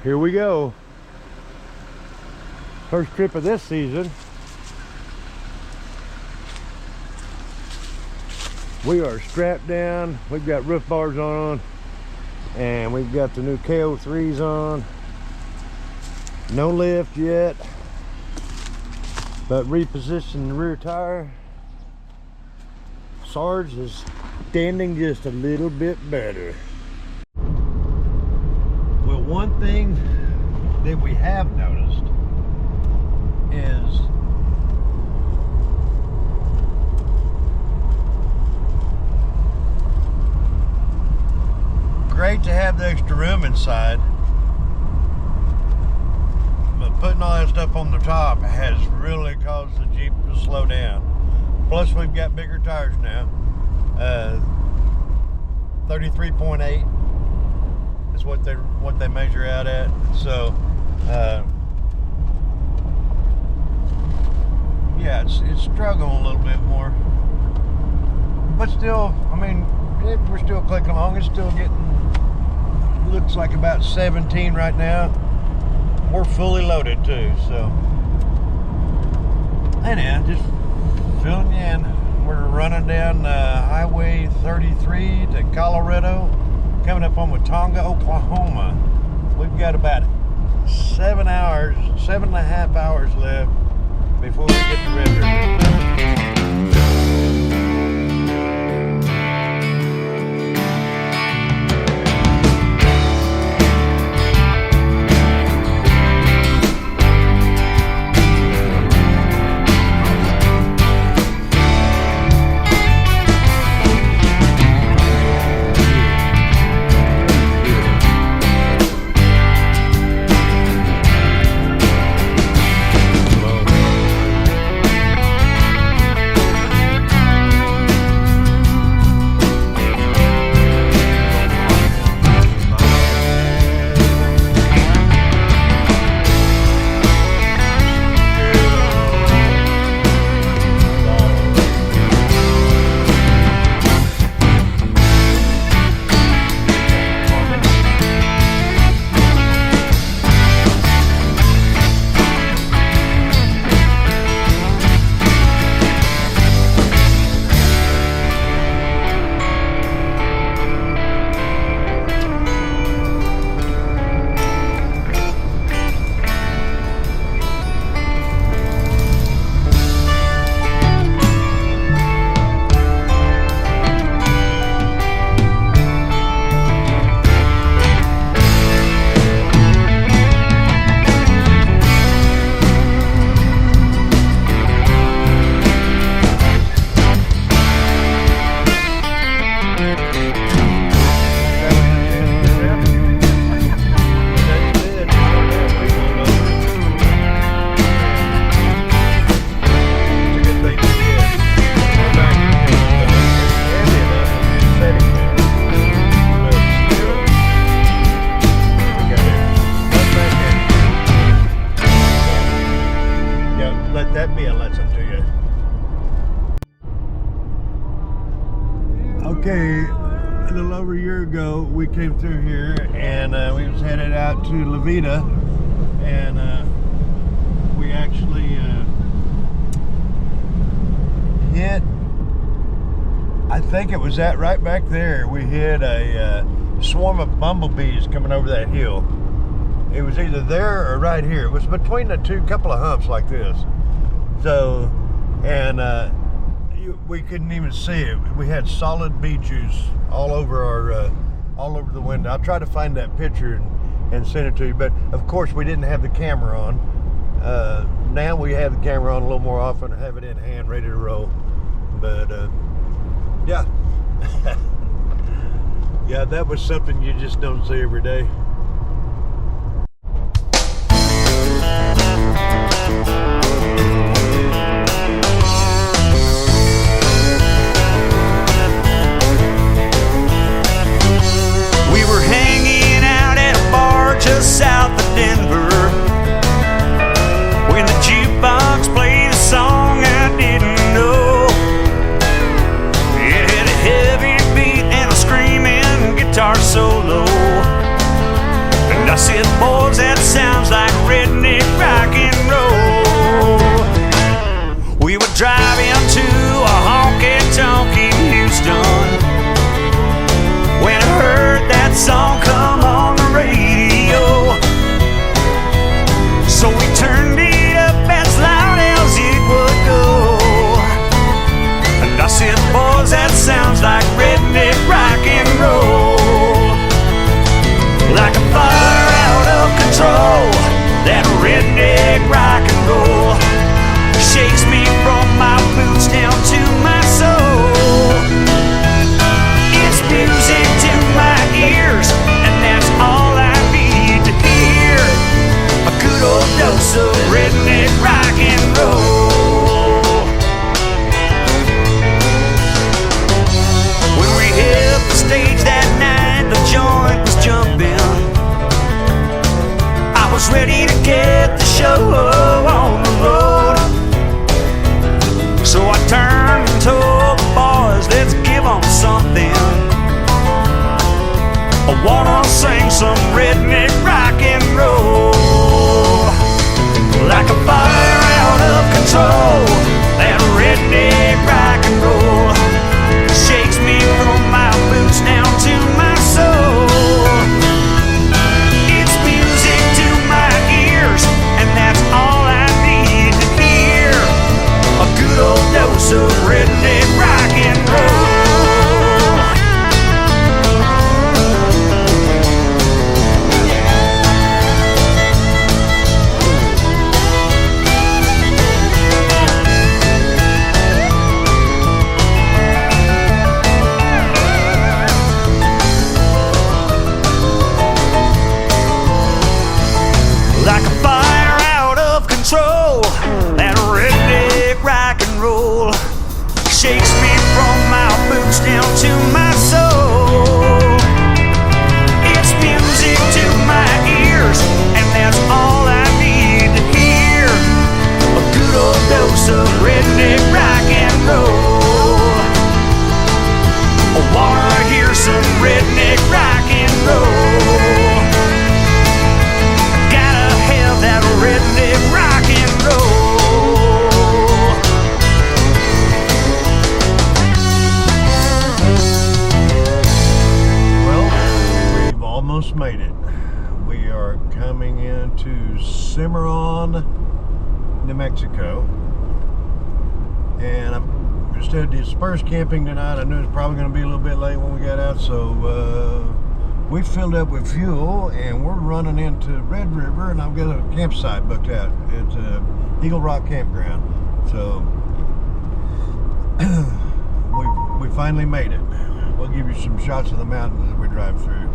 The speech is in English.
here we go. First trip of this season. We are strapped down. We've got roof bars on, and we've got the new KO3s on. No lift yet, but repositioned the rear tire. Sarge is standing just a little bit better. Well, one thing that we have noticed is great to have the extra room inside, but putting all that stuff on the top has really caused the Jeep to slow down. Plus we've got bigger tires now. 33.8 is what they measure out at. So yeah, it's struggling a little bit more, but still, I mean, we're still clicking along. It's still getting, looks like about 17 right now. We're fully loaded too, so anyhow, just filling you in. We're running down Highway 33 to Colorado, coming up on Watonga, Oklahoma. We've got about 7.5 hours left before we get to Red River. Okay, a little over a year ago, we came through here and we was headed out to Levita, and we actually hit, I think it was that right back there, we hit a swarm of bumblebees coming over that hill. It was either there or right here. It was between the two, couple of humps like this. So, and we couldn't even see it. We had solid bee juice all over our, all over the window. I'll try to find that picture and send it to you. But of course, we didn't have the camera on. Now we have the camera on a little more often, have it in hand, ready to roll. But yeah, yeah, that was something you just don't see every day. Just south of Denver, when the jukebox played a song I didn't know. It had a heavy beat and a screaming guitar solo. said, boys, that sounds like redneck rock and roll. We were driving to a honky-tonk in Houston when I heard that song come on the radio. So we turned it up as loud as it would go. And I said, boys, that sounds like redneck rock and roll. Like a fire out of control, that redneck rock and roll shakes me from my boots down to my soul. It's music to my ears, and that's all I need to hear. A good old dose of redneck rock and roll. When we hit the stage that night, the joint was jumping. I was ready to get the show on the road. So I turned and told the boys, let's give them something. I wanna sing some redneck rock and roll. Like a fire out of control, that redneck rock and roll shakes me from my boots down to my soul. It's music to my ears, and that's all I need to hear. A good old dose of redneck rock and roll. Like a fire out of control, that redneck rock and roll shakes me from my boots down to my soul. It's music to my ears, and that's all I need to hear. A good old dose of redneck rock and roll. I wanna hear some redneck rock and roll. That redneck rock and roll. Well, we've almost made it. We are coming into Cimarron, New Mexico. And I'm instead of dispersed camping tonight, I knew it was probably going to be a little bit late when we got out, so we filled up with fuel and we're running into Red River, and I've got a campsite booked out. It's Eagle Rock Campground. So we finally made it. We'll give you some shots of the mountains as we drive through.